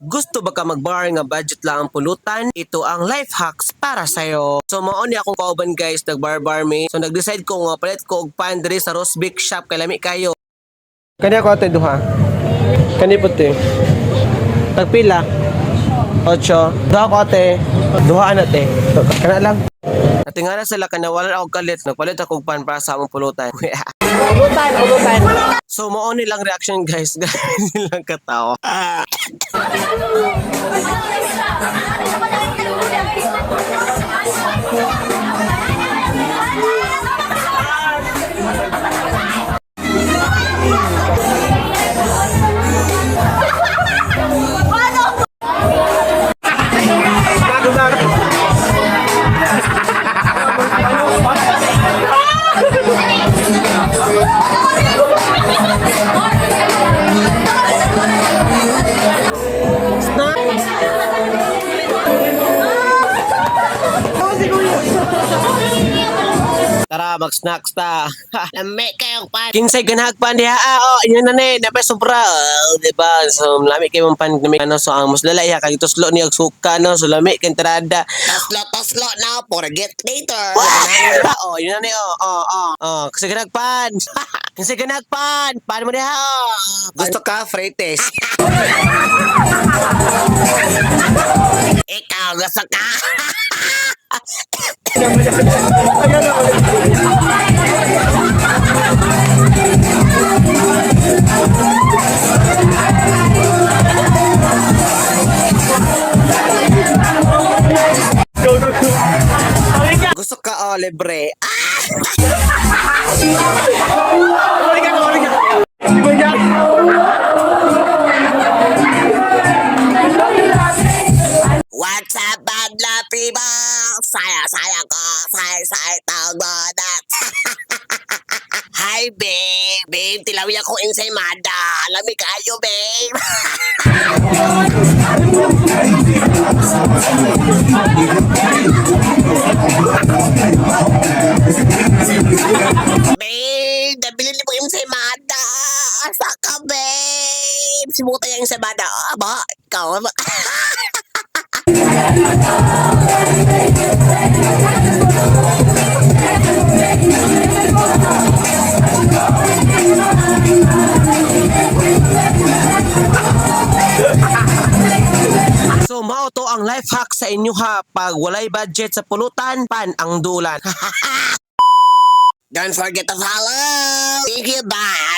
Gusto ba ka mag-bar nga budget lang ang pulutan? Ito ang life hacks para sa'yo. So mao ni akong kauban guys, nag-bar me. So nag-decide ko nga palit ko og pan diri sa Rosbic shop kay lami kayo. Kani ako ate duha. Kani puti. Tagpila. 8. Duha ko ate. Duha na ate. Kana lang. Natingala sila kana wala ako kalit. Nagpalit ako og pan para sa among pulutan. Pulutan. So mao ni lang reaction guys. Nilang katawa. Tara, mag-snacks ta. Lami kayong pan. Kinsay ganhag pan diha. Oh, yun na ni, dapat sobra. Diba? So, lami kay mong pan lami ano so ang mas lalay kay tuslo ni og suka no, so lami kay entrada. Taslo now, forget later. Oh, yun na ni. Oh, kasi ganhag pan. Kinsay ganhag pan. Pan mo diha. Gusto ka, Freites? Ikaw, gusto ka? Gusto ka oh, libre. What's up, bad na people? Saya ko. Saya tawag mo na. Hi, babe. Babe, tilawi ako ensaymada. Lami kayo, babe. Babe, nabili ni mo ensaymada. Asa ka, babe? Simuta yung ensaymada. Aba, ikaw. So mao to ang life hack sa inyo ha. Pag walay budget sa pulutan, pan ang dulan. Don't forget to follow. Thank you, bye.